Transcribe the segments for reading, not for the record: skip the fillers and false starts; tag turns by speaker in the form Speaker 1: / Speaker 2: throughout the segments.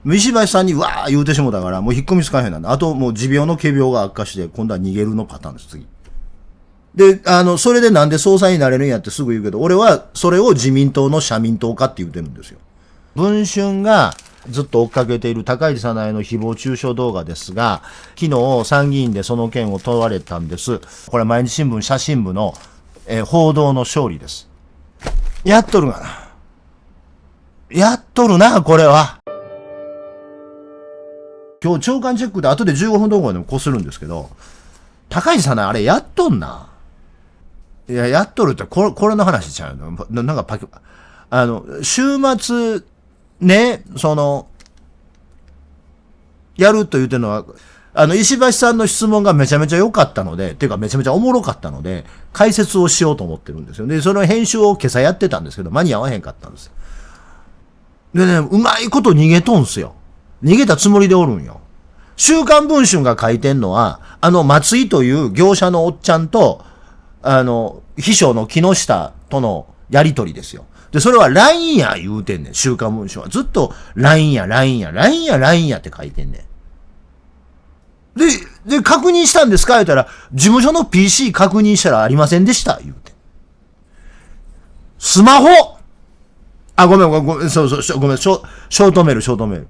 Speaker 1: 石橋さんにわー言うてしもたから、もう引っ込みつかへんなんだ。あともう持病の仮病が悪化して、今度は逃げるのパターンです、次。で、それでなんで総裁になれるんやってすぐ言うけど、俺はそれを自民党の社民党化って言ってるんですよ。文春がずっと追っかけている高市早苗の誹謗中傷動画ですが、昨日参議院でその件を問われたんです。これは毎日新聞写真部の、報道の勝利です。やっとるがな。やっとるな、これは。今日長官チェックで後で15分動画でもこするんですけど、高市さんあれやっとんな。いや、やっとるって、これの話ちゃうの。なんか週末、ね、やると言うてるのは、石橋さんの質問がめちゃめちゃ良かったので、ていうかめちゃめちゃおもろかったので、解説をしようと思ってるんですよ。で、その編集を今朝やってたんですけど、間に合わへんかったんです。でね、うまいこと逃げとんすよ。逃げたつもりでおるんよ。週刊文春が書いてんのは、松井という業者のおっちゃんと、秘書の木下とのやりとりですよ。で、それは LINE や言うてんねん、週刊文春は。ずっと LINE やって書いてんねん。で、確認したんですか言ったら、事務所の PC 確認したらありませんでした言うて。スマホごめん、ごめん、そう、ごめん、ショートメール。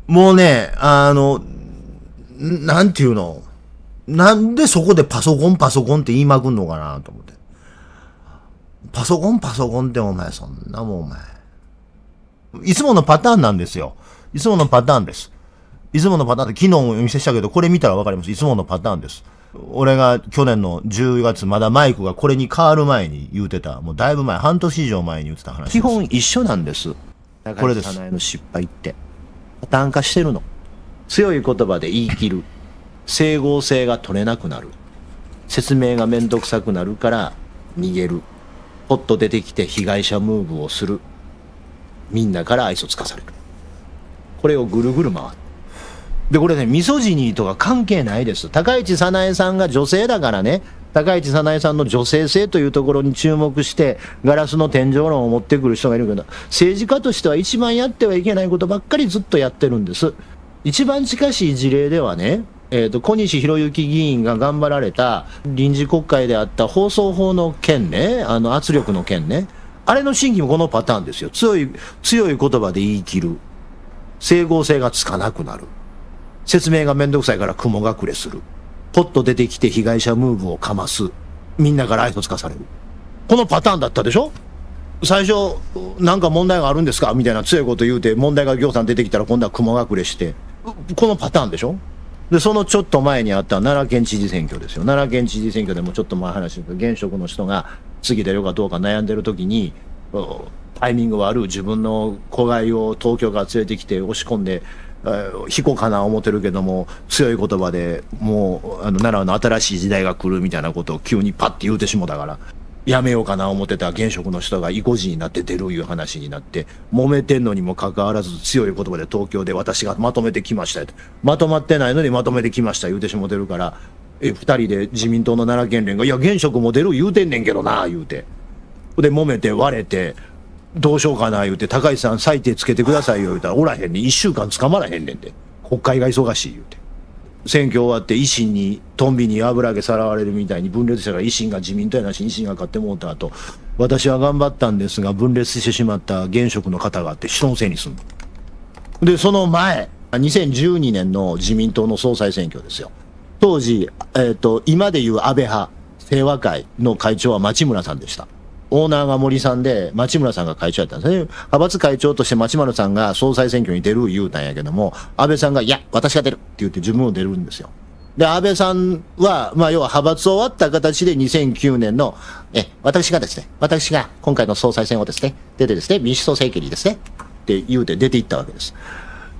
Speaker 1: もうね、なんていうの、なんでそこでパソコンって言いまくんのかなと思って。パソコンってお前そんなもんお前。いつものパターンなんですよ。いつものパターンで。昨日もお見せしたけど、これ見たらわかります。いつものパターンです。俺が去年の10月、まだマイクがこれに変わる前に言うてた、もうだいぶ前、半年以上前に言ってた話です。基本一緒なんです。これです。高市早苗の失敗って。パターン化してるの。強い言葉で言い切る。整合性が取れなくなる。説明がめんどくさくなるから逃げる。ポッと出てきて被害者ムーブをする。みんなから愛想つかされる。これをぐるぐる回る。で、これね、ミソジニーとか関係ないです。高市早苗さんが女性だからね、高市早苗さんの女性性というところに注目して、ガラスの天井論を持ってくる人がいるけど、政治家としては一番やってはいけないことばっかりずっとやってるんです。一番近しい事例ではね、小西洋之議員が頑張られた臨時国会であった放送法の件ね、圧力の件ね、あれの審議もこのパターンですよ。強い言葉で言い切る。整合性がつかなくなる。説明がめんどくさいから雲隠れする。ポッと出てきて被害者ムーブをかます。みんなから愛想つかされる。このパターンだったでしょ。最初、なんか問題があるんですかみたいな強いこと言うて、問題が行さん出てきたら今度は雲隠れして。このパターンでしょ。で、そのちょっと前にあった奈良県知事選挙ですよ。奈良県知事選挙でもちょっと前話したけど、現職の人が次出るかどうか悩んでる時に、タイミング悪い自分の子飼いを東京から連れてきて押し込んで、引こうかな思ってるけども、強い言葉でもう奈良の新しい時代が来るみたいなことを急にパッて言うてしもたから、やめようかな思ってた現職の人が意固地になって出るいう話になって、揉めてんのにもかかわらず強い言葉で東京で私がまとめてきましたと。まとまってないのにまとめてきました言うてしもてるから、二人で自民党の奈良県連が、いや現職も出る言うてんねんけどな言うて。で揉めて割れて、どうしようかな言うて、高市さん最低つけてくださいよ言うたら、おらへんねん、1週間捕まらへんねんで。国会が忙しい言うて。選挙終わって維新にトンビに油揚げさらわれるみたいに分裂したから、維新が自民党やなし維新が勝ってもうた後、私は頑張ったんですが分裂してしまった現職の方があって人のせいにすんの。で、その前、2012年の自民党の総裁選挙ですよ。当時、今でいう安倍派、清和会の会長は町村さんでした。オーナーが森さんで、町村さんが会長やったんですね。派閥会長として町村さんが総裁選挙に出る言うたんやけども、安倍さんが、いや、私が出るって言って自分も出るんですよ。で、安倍さんは、要は派閥終わった形で2009年の、私が今回の総裁選をですね、出てですね、民主党政権にですね、って言うて出ていったわけです。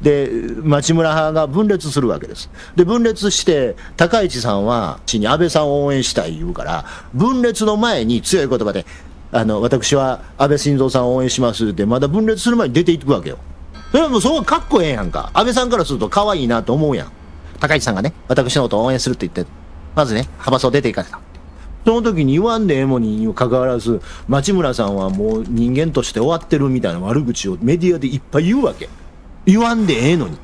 Speaker 1: で、町村派が分裂するわけです。で、分裂して、高市さんは、安倍さんを応援したい言うから、分裂の前に強い言葉で、私は安倍晋三さんを応援しますって、まだ分裂する前に出ていくわけよ。それはもうそこかっこええやんか。安倍さんからすると可愛いなと思うやん。高市さんがね、私のことを応援するって言って、まずね、派閥を出ていかれた。その時に言わんでええもにかかわらず、町村さんはもう人間として終わってるみたいな悪口をメディアでいっぱい言うわけ。言わんでええのに。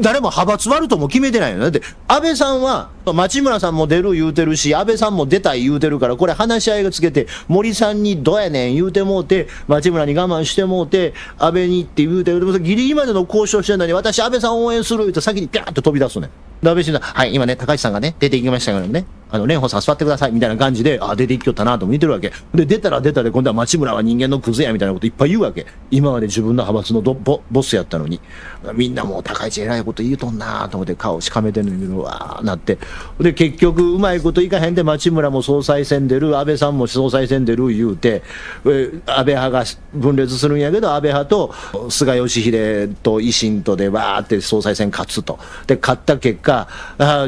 Speaker 1: 誰も派閥割るとも決めてないよ。だって、安倍さんは、町村さんも出る言うてるし、安倍さんも出たい言うてるから、これ話し合いがつけて、森さんにどうやねん言うてもうて、町村に我慢してもうて、安倍にって言うてる。ギリギリまでの交渉してるのに、私安倍さん応援する言うて先にピャーって飛び出すねん。安倍晋三、はい、今ね、高市さんがね、出ていきましたからね、蓮舫さん座ってください、みたいな感じで、出ていきよったなとも言ってるわけ。で、出たら出たで、今度は町村は人間のクズや、みたいなこといっぱい言うわけ。今まで自分の派閥のボスやったのに、みんなもう高市偉いこと言うとんなと思って顔しかめてんのに、うわーなって。で、結局、うまいこといかへんで、町村も総裁選出る、安倍さんも総裁選出る言うて、安倍派が分裂するんやけど、安倍派と菅義偉と維新とでわーって総裁選勝つと。で、勝った結果、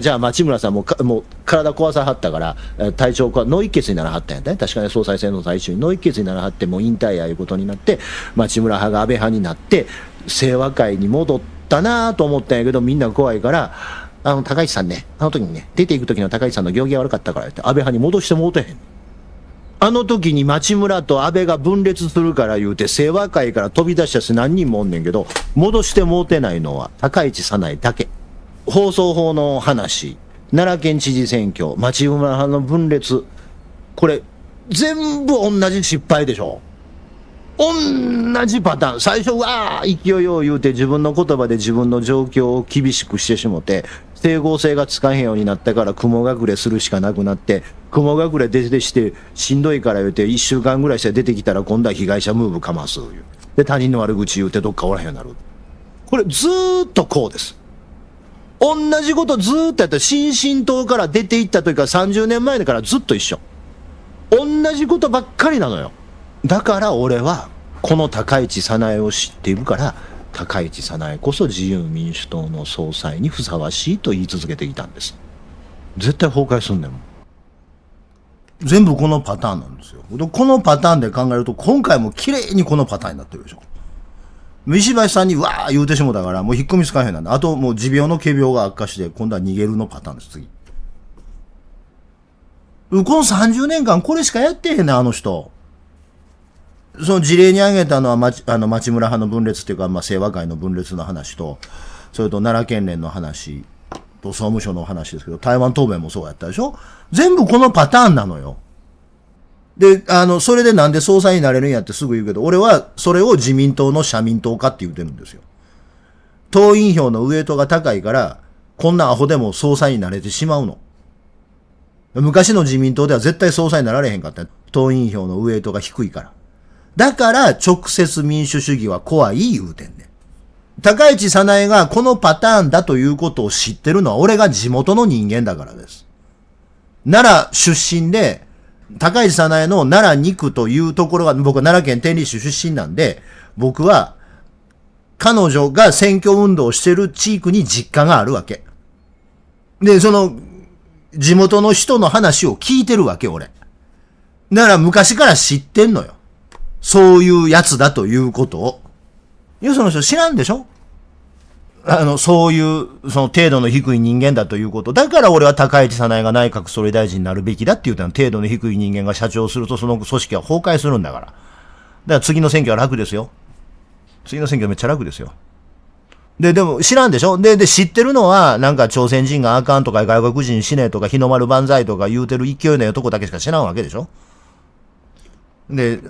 Speaker 1: じゃあ町村さんもう体壊さはったから、体調脳一血にならはったんやったね。確かに総裁選の最中に脳一血にならはって、もう引退やいうことになって、町村派が安倍派になって、清和会に戻ったなと思ったんやけど、みんな怖いから、高市さんね、あの時にね、出ていく時の高市さんの行儀が悪かったからって、安倍派に戻してもうてへん。あの時に町村と安倍が分裂するから言うて、清和会から飛び出した人何人もおんねんけど、戻してもうてないのは高市早苗だけ。放送法の話、奈良県知事選挙、町村派の分裂、これ、全部同じ失敗でしょ。同じパターン。最初は勢いを言うて自分の言葉で自分の状況を厳しくしてしもて、整合性がつかへんようになったから雲隠れするしかなくなって、雲隠れ出てしてしんどいから言うて1週間ぐらいして出てきたら今度は被害者ムーブかます。で、他人の悪口言うてどっかおらへんようになる。これずーっとこうです。同じことずーっとやったら、新進党から出ていった時から30年前だからずっと一緒。同じことばっかりなのよ。だから俺は、この高市早苗を知っているから、高市早苗こそ自由民主党の総裁にふさわしいと言い続けてきたんです。絶対崩壊すんねんもん。全部このパターンなんですよ。このパターンで考えると、今回も綺麗にこのパターンになってるでしょ。石橋さんにわー言うてしもたから、もう引っ込みつかへんなんで。あともう持病の仮病が悪化して、今度は逃げるのパターンです、次。この30年間これしかやってへんねん、あの人。その事例に挙げたのは町村派の分裂っていうか、清和会の分裂の話と、それと奈良県連の話と総務省の話ですけど、台湾答弁もそうやったでしょ。全部このパターンなのよ。で、それでなんで総裁になれるんやってすぐ言うけど、俺はそれを自民党の社民党化って言ってるんですよ。党員票のウエイトが高いから、こんなアホでも総裁になれてしまうの。昔の自民党では絶対総裁になられへんかった。党員票のウエイトが低いから。だから直接民主主義は怖い言うてんねん。高市早苗がこのパターンだということを知ってるのは俺が地元の人間だからです。奈良出身で、高市早苗の奈良2区というところが、僕は奈良県天理市出身なんで、僕は彼女が選挙運動をしてる地域に実家があるわけ。で、その地元の人の話を聞いてるわけ、俺。だから昔から知ってんのよ。そういうやつだということを。よその人知らんでしょ？そういう、その程度の低い人間だということ。だから俺は高市早苗が内閣総理大臣になるべきだって言ったの。程度の低い人間が社長をするとその組織は崩壊するんだから。だから次の選挙は楽ですよ。次の選挙めっちゃ楽ですよ。でも知らんでしょ？で、知ってるのは、なんか朝鮮人があかんとか外国人死ねとか日の丸万歳とか言うてる勢いの男だけしか知らんわけでしょ？で、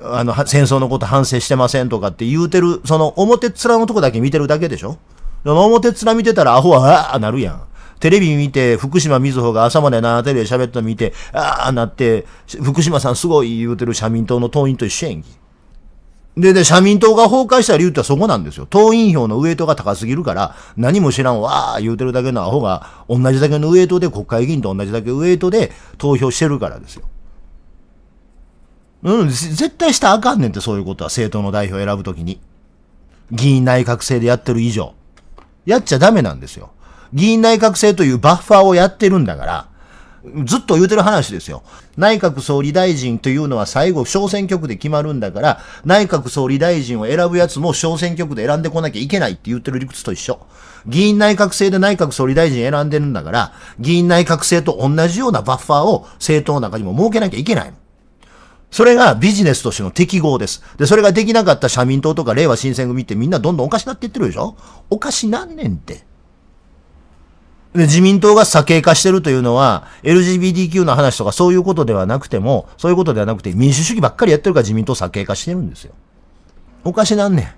Speaker 1: 戦争のこと反省してませんとかって言うてる、その表っ面のとこだけ見てるだけでしょ？その表っ面見てたらアホはなるやん。テレビ見て、福島みずほが朝までテレビで喋ったの見て、なって、福島さんすごい言うてる社民党の党員と一緒やんき。で、社民党が崩壊した理由ってそこなんですよ。党員票のウエイトが高すぎるから、何も知らん言うてるだけのアホが、同じだけのウエイトで、国会議員と同じだけウエイトで投票してるからですよ。絶対したらあかんねんって、そういうことは。政党の代表選ぶときに。議員内閣制でやってる以上。やっちゃダメなんですよ。議員内閣制というバッファーをやってるんだから、ずっと言うてる話ですよ。内閣総理大臣というのは最後小選挙区で決まるんだから、内閣総理大臣を選ぶやつも小選挙区で選んでこなきゃいけないって言ってる理屈と一緒。議員内閣制で内閣総理大臣選んでるんだから、議員内閣制と同じようなバッファーを政党の中にも設けなきゃいけないの。それがビジネスとしての適合です。で、それができなかった社民党とか令和新選組ってみんなどんどんおかしなっていってるでしょ。おかしなんねんって。で、自民党が左傾化してるというのは、LGBTQ の話とかそういうことではなくても、そういうことではなくて民主主義ばっかりやってるから自民党左傾化してるんですよ。おかしなんね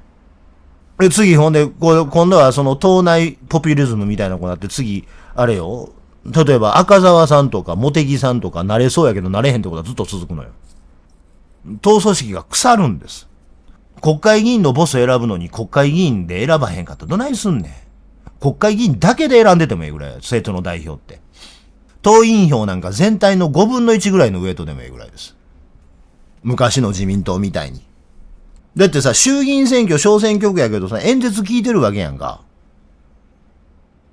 Speaker 1: ん。で、次、ほんで、今度はその党内ポピュリズムみたいな子になって、次、あれよ。例えば赤沢さんとか茂木さんとかなれそうやけどなれへんってことはずっと続くのよ。党組織が腐るんです。国会議員のボス選ぶのに国会議員で選ばへんかったらどないすんねん。国会議員だけで選んでてもいいぐらい、政党の代表って。党員票なんか全体の5分の1ぐらいのウエイトでもいいぐらいです。昔の自民党みたいに。だってさ、衆議院選挙、小選挙区やけどさ、演説聞いてるわけやんか。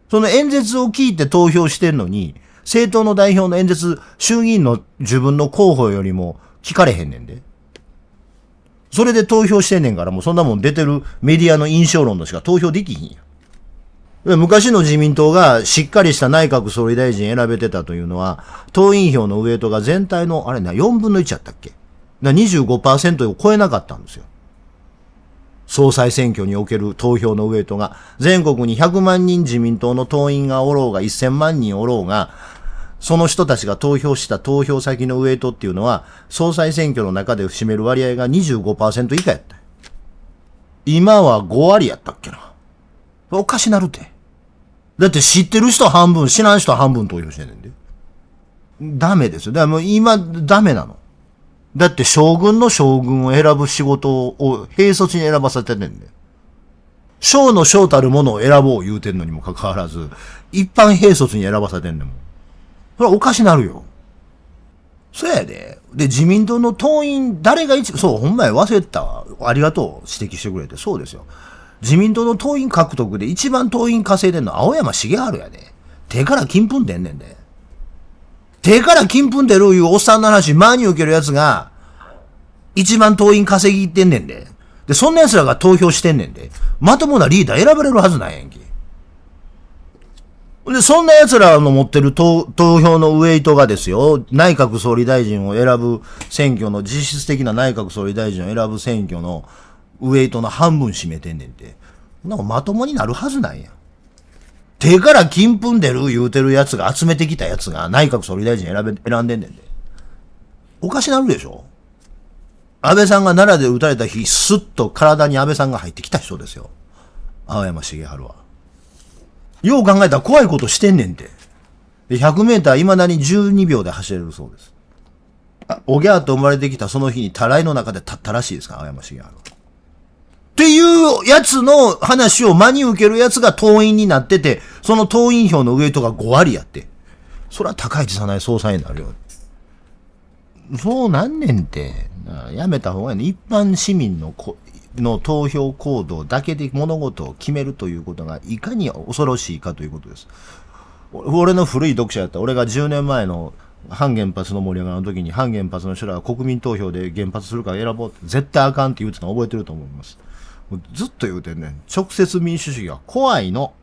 Speaker 1: その演説を聞いて投票してんのに、政党の代表の演説、衆議院の自分の候補よりも聞かれへんねんで。それで投票してんねんから、もうそんなもん出てるメディアの印象論のしか投票できひんや。昔の自民党がしっかりした内閣総理大臣選べてたというのは、党員票のウエイトが全体の、あれな、4分の1やったっけ？25% を超えなかったんですよ。総裁選挙における投票のウエイトが、全国に100万人自民党の党員がおろうが、1000万人おろうが、その人たちが投票した投票先のウエイトっていうのは、総裁選挙の中で占める割合が 25% 以下やった。今は5割やったっけな。おかしなるて。だって知ってる人半分、知らん人半分投票してんねんで。ダメですよ。だからもう今、ダメなの。だって将軍の将軍を選ぶ仕事を兵卒に選ばせてんねんで。将の将たるものを選ぼう言うてんのにもかかわらず、一般兵卒に選ばせてんねんもん。それはおかしなるよ。そうやで。で、自民党の党員、誰がそう、ほんまや忘れてたわ。ありがとう。指摘してくれて。そうですよ。自民党の党員獲得で一番党員稼いでんの青山茂春やで。手から金粉出んねんで。手から金粉出るいうおっさんの話、前に受けるやつが、一番党員稼ぎってんねんで。で、そんな奴らが投票してんねんで。まともなリーダー選ばれるはずないやんけ。で、そんな奴らの持ってる投票のウエイトがですよ、内閣総理大臣を選ぶ選挙の、実質的な内閣総理大臣を選ぶ選挙のウエイトの半分占めてんねんて。なんかまともになるはずないやん。手から金粉出る言うてるやつが集めてきたやつが内閣総理大臣選んでんねんで。おかしなるでしょ？安倍さんが奈良で撃たれた日、スッと体に安倍さんが入ってきた人ですよ。青山茂春は。よう考えたら怖いことしてんねんて。で、100メーター未だに12秒で走れるそうです。おぎゃーと生まれてきたその日にたらいの中で立ったらしいですから、青山茂春は。っていうやつの話を真に受けるやつが党員になってて、その党員票のウエイトが5割やって。それは高市早苗総裁になるよ。そうなんねんて。やめた方がいいね。一般市民の投票行動だけで物事を決めるということがいかに恐ろしいかということです。俺の古い読者やったら、俺が10年前の反原発の盛り上がりの時に反原発の人らが国民投票で原発するから選ぼうって絶対あかんって言うてたの覚えてると思います。ずっと言うてんねん。直接民主主義は怖いの。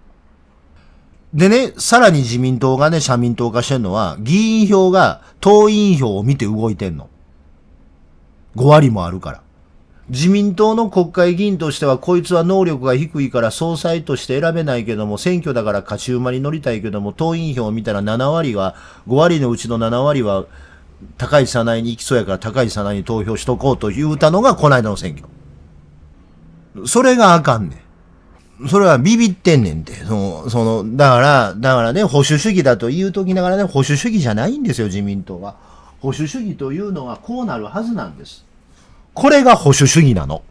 Speaker 1: でね、さらに自民党がね、社民党化してんのは、議員票が党員票を見て動いてんの。5割もあるから。自民党の国会議員としては、こいつは能力が低いから総裁として選べないけども、選挙だから勝ち馬に乗りたいけども、党員票を見たら7割は、5割のうちの7割は、高市早苗に行きそうやから高市早苗に投票しとこうと言うたのが、この間の選挙。それがあかんねん。それはビビってんねんて。だからね、保守主義だと言うときながらね、保守主義じゃないんですよ、自民党は。保守主義というのはこうなるはずなんです。これが保守主義なの。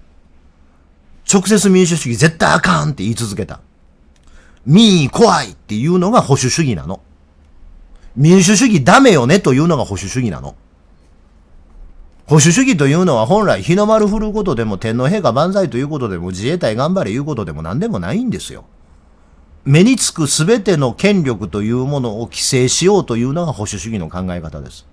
Speaker 1: 直接民主主義絶対あかんって言い続けた。民意怖いっていうのが保守主義なの。民主主義ダメよねというのが保守主義なの。保守主義というのは本来日の丸振ることでも天皇陛下万歳ということでも自衛隊頑張れいうことでも何でもないんですよ。目につくすべての権力というものを規制しようというのが保守主義の考え方です。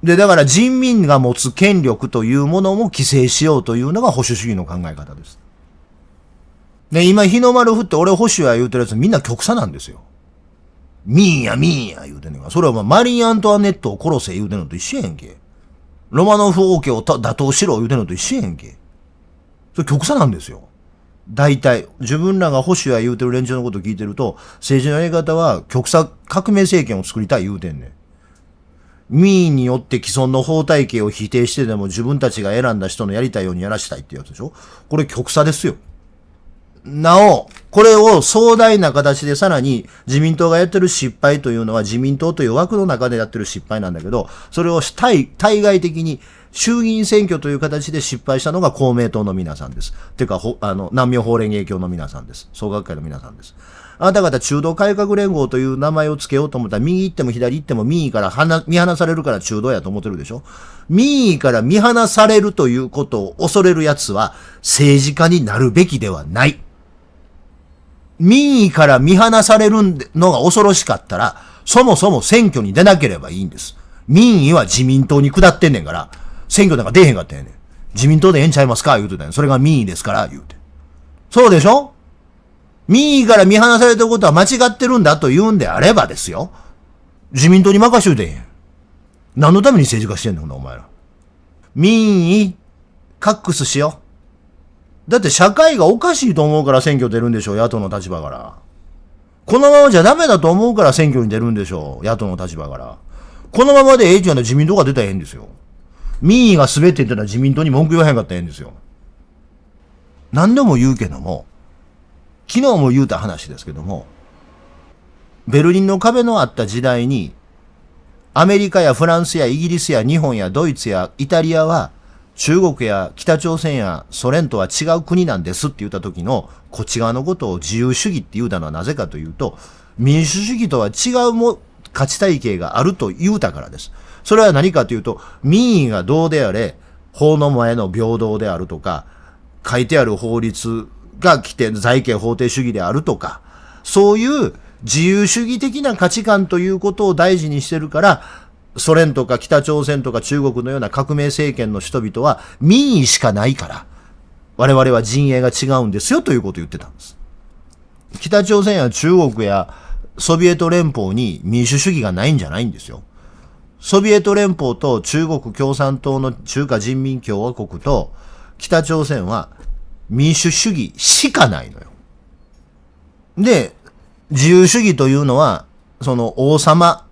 Speaker 1: で、だから人民が持つ権力というものも規制しようというのが保守主義の考え方です。で、今日の丸振って俺保守や言うてるやつみんな極左なんですよ。民や言うてんねんから。それはマリー・アントワネットを殺せ言うてんのと一緒やんけ。ロマノフ王家を打倒しろ言うてんのと一緒やんけ。それ極左なんですよ。大体、自分らが保守や言うてる連中のことを聞いてると、政治のやり方は極左革命政権を作りたい言うてんねん。民意によって既存の法体系を否定してでも自分たちが選んだ人のやりたいようにやらしたいってやつでしょ。これ極左ですよ。なお、これを壮大な形でさらに自民党がやってる失敗というのは自民党という枠の中でやってる失敗なんだけど、それを対外的に衆議院選挙という形で失敗したのが公明党の皆さんです。てか、南明法蓮華経の皆さんです。総学会の皆さんです。あなた方中道改革連合という名前を付けようと思ったら右行っても左行っても民意から見放されるから中道やと思ってるでしょ。民意から見放されるということを恐れる奴は政治家になるべきではない。民意から見放されるのが恐ろしかったら、そもそも選挙に出なければいいんです。民意は自民党に下ってんねんから、選挙なんか出へんかったんやねん。自民党でええんちゃいますか言うてたんや。それが民意ですから、言うて。そうでしょ？民意から見放されてることは間違ってるんだと言うんであればですよ。自民党に任しといてへん。何のために政治家してんのお前ら。民意、カックスしよう。だって社会がおかしいと思うから選挙出るんでしょう、野党の立場から。このままじゃダメだと思うから選挙に出るんでしょう、野党の立場から。このままでええじゃん自民党が出たらええんですよ。民意が全てって言ったら自民党に文句言わへんかったらええんですよ。何でも言うけども、昨日も言うた話ですけども、ベルリンの壁のあった時代に、アメリカやフランスやイギリスや日本やドイツやイタリアは、中国や北朝鮮やソ連とは違う国なんですって言った時のこっち側のことを自由主義って言うたのはなぜかというと、民主主義とは違う価値体系があると言うたからです。それは何かというと、民意がどうであれ、法の前の平等であるとか、書いてある法律が来て財形法定主義であるとか、そういう自由主義的な価値観ということを大事にしてるから、ソ連とか北朝鮮とか中国のような革命政権の人々は民意しかないから、我々は陣営が違うんですよということを言ってたんです。北朝鮮や中国やソビエト連邦に民主主義がないんじゃないんですよ。ソビエト連邦と中国共産党の中華人民共和国と北朝鮮は民主主義しかないのよ。で、自由主義というのは、その王様、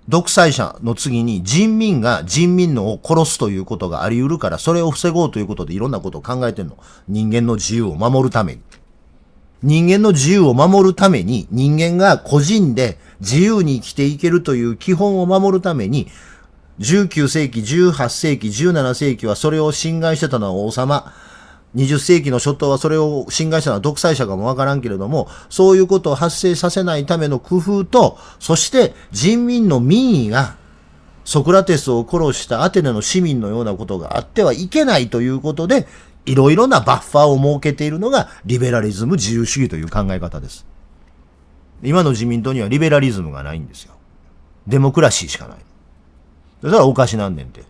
Speaker 1: 独裁者の次に人民が人民のを殺すということがあり得るから、それを防ごうということでいろんなことを考えてんの。人間の自由を守るために。人間の自由を守るために、人間が個人で自由に生きていけるという基本を守るために、19世紀、18世紀、17世紀はそれを侵害してたのは王様。20世紀の初頭はそれを侵害したのは独裁者かもわからんけれども、そういうことを発生させないための工夫と、そして人民の民意がソクラテスを殺したアテネの市民のようなことがあってはいけないということで、いろいろなバッファーを設けているのがリベラリズム自由主義という考え方です。今の自民党にはリベラリズムがないんですよ。デモクラシーしかない。だからおかしなんねんて。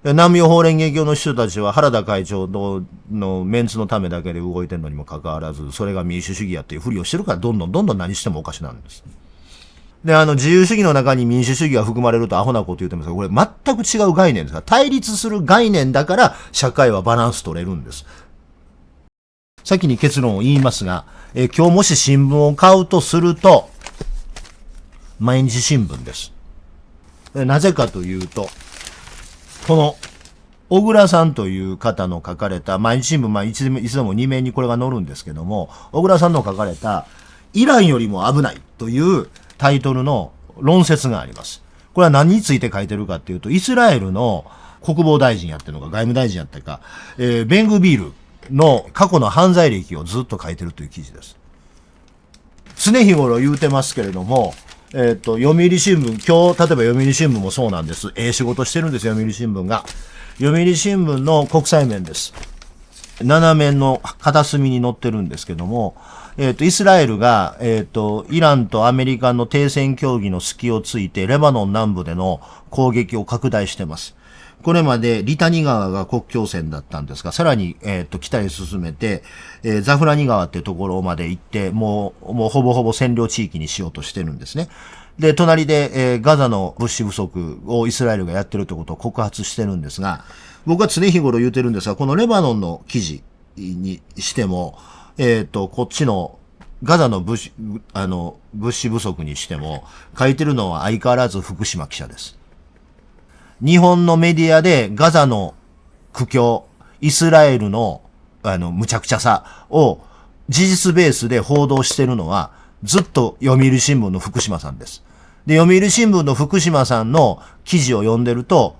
Speaker 1: 南明法蓮華経の人たちは原田会長のメンツのためだけで動いてるのにもかかわらず、それが民主主義やっていうふりをしてるから、どんどん何してもおかしなんです。で、自由主義の中に民主主義が含まれるとアホなこと言ってますが、これ全く違う概念ですから、対立する概念だから社会はバランス取れるんです。先に結論を言いますが、今日もし新聞を買うとすると、毎日新聞です。なぜかというと、この、小倉さんという方の書かれた、毎日新聞、いつでも2面にこれが載るんですけども、小倉さんの書かれた、イランよりも危ないというタイトルの論説があります。これは何について書いてるかっていうと、イスラエルの国防大臣やってるのか、外務大臣やってるか、ベングビールの過去の犯罪歴をずっと書いてるという記事です。常日頃言うてますけれども、読売新聞、今日、例えば読売新聞もそうなんです。仕事してるんですよ、読売新聞が。読売新聞の国際面です。7面の片隅に載ってるんですけども、イスラエルが、イランとアメリカの停戦協議の隙をついて、レバノン南部での攻撃を拡大してます。これまでリタニ川が国境線だったんですが、さらに、北へ進めて、ザフラニ川っていうところまで行って、もうほぼほぼ占領地域にしようとしてるんですね。で、隣で、ガザの物資不足をイスラエルがやってるということを告発してるんですが、僕は常日頃言ってるんですが、このレバノンの記事にしても、こっちのガザの物資不足にしても、書いてるのは相変わらず福島記者です。日本のメディアでガザの苦境、イスラエルの、無茶苦茶さを事実ベースで報道してるのは、ずっと読売新聞の福島さんです。で、読売新聞の福島さんの記事を読んでると、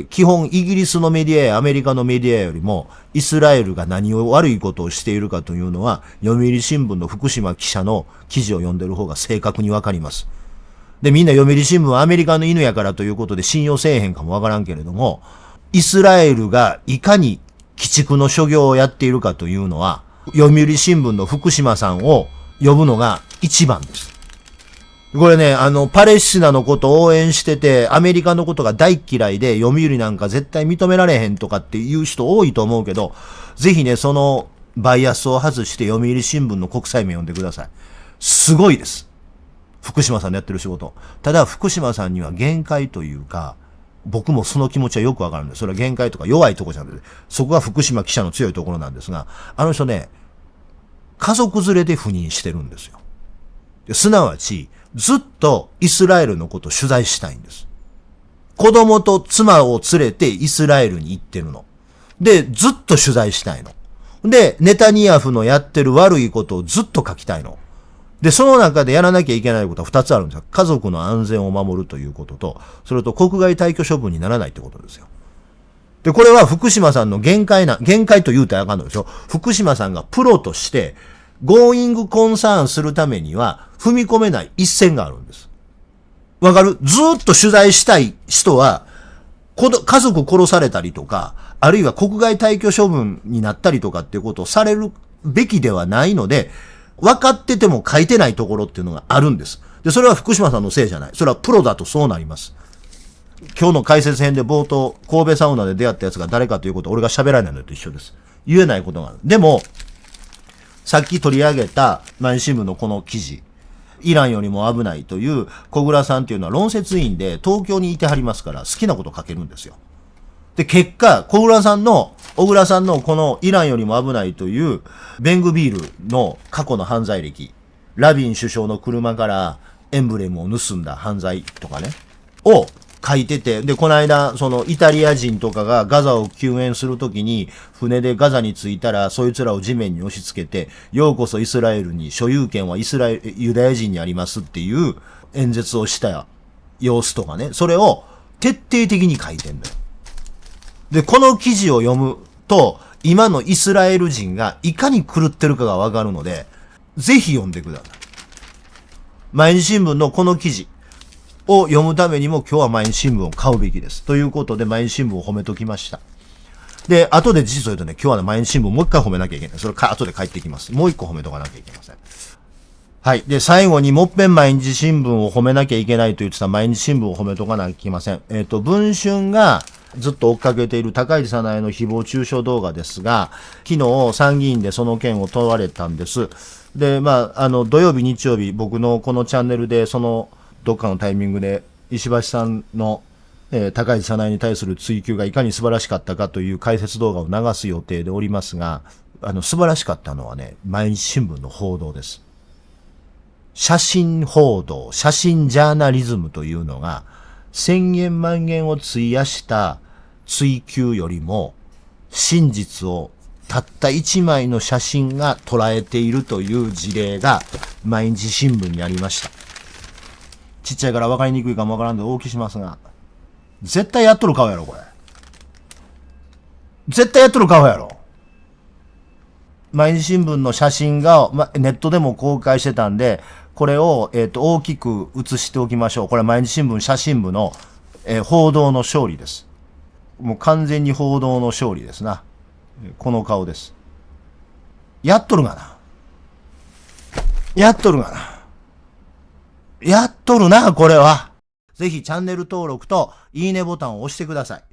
Speaker 1: 基本イギリスのメディアやアメリカのメディアよりも、イスラエルが何を悪いことをしているかというのは、読売新聞の福島記者の記事を読んでる方が正確にわかります。で、みんな読売新聞はアメリカの犬やからということで信用せえへんかもわからんけれども、イスラエルがいかに鬼畜の所業をやっているかというのは、読売新聞の福島さんを呼ぶのが一番です。これね、パレスチナのことを応援してて、アメリカのことが大嫌いで、読売なんか絶対認められへんとかっていう人多いと思うけど、ぜひね、そのバイアスを外して読売新聞の国際面読んでください。すごいです。福島さんのやってる仕事。ただ、福島さんには限界というか、僕もその気持ちはよくわかるんです。それは限界とか弱いところじゃなくて、そこが福島記者の強いところなんですが、あの人ね、家族連れで赴任してるんですよ。すなわち、ずっとイスラエルのことを取材したいんです。子供と妻を連れてイスラエルに行ってるの。で、ずっと取材したいの。で、ネタニヤフのやってる悪いことをずっと書きたいの。で、その中でやらなきゃいけないことは2つあるんですよ。家族の安全を守るということと、それと国外退去処分にならないってことですよ。で、これは福島さんの限界と言うたらあかんのですよ。福島さんがプロとして、ゴーイングコンサーンするためには踏み込めない一線があるんです。わかる？ずーっと取材したい人は、家族殺されたりとか、あるいは国外退去処分になったりとかっていうことをされるべきではないので、分かってても書いてないところっていうのがあるんです。で、それは福島さんのせいじゃない。それはプロだとそうなります。今日の解説編で冒頭、神戸サウナで出会ったやつが誰かということを俺が喋らないのと一緒です。言えないことがある。でも、さっき取り上げた毎日新聞のこの記事、イランよりも危ないという小倉さんっていうのは論説委員で東京にいてはりますから好きなこと書けるんですよ。で、結果、小倉さんのこのイランよりも危ないというベングビールの過去の犯罪歴、ラビン首相の車からエンブレムを盗んだ犯罪とかね、を書いてて、で、この間、そのイタリア人とかがガザを救援するときに、船でガザに着いたら、そいつらを地面に押し付けて、ようこそイスラエルに、所有権はユダヤ人にありますっていう演説をした様子とかね、それを徹底的に書いてんだよ。で、この記事を読むと、今のイスラエル人がいかに狂ってるかがわかるので、ぜひ読んでください。毎日新聞のこの記事を読むためにも今日は毎日新聞を買うべきです。ということで毎日新聞を褒めときました。で、後で実を言うとね、今日はね、毎日新聞もう一回褒めなきゃいけない。それ後で帰ってきます。もう一個褒めとかなきゃいけません。はい。で、最後にもっぺん毎日新聞を褒めなきゃいけないと言ってた毎日新聞を褒めとかなきゃいけません。文春がずっと追っかけている高市早苗の誹謗中傷動画ですが、昨日参議院でその件を問われたんです。で、土曜日、日曜日、僕のこのチャンネルでどっかのタイミングで石橋さんの、高市早苗に対する追及がいかに素晴らしかったかという解説動画を流す予定でおりますが、素晴らしかったのはね、毎日新聞の報道です。写真報道、写真ジャーナリズムというのが、千円万円を費やした追求よりも、真実をたった一枚の写真が捉えているという事例が毎日新聞にありました。ちっちゃいから分かりにくいかも分からんで大きしますが、絶対やっとる顔やろ、これ。絶対やっとる顔やろ。毎日新聞の写真が、ネットでも公開してたんで、これを、大きく写しておきましょう。これは毎日新聞写真部の、報道の勝利です。もう完全に報道の勝利ですな。この顔です。やっとるがな。やっとるがな。やっとるな、これは。ぜひチャンネル登録といいねボタンを押してください。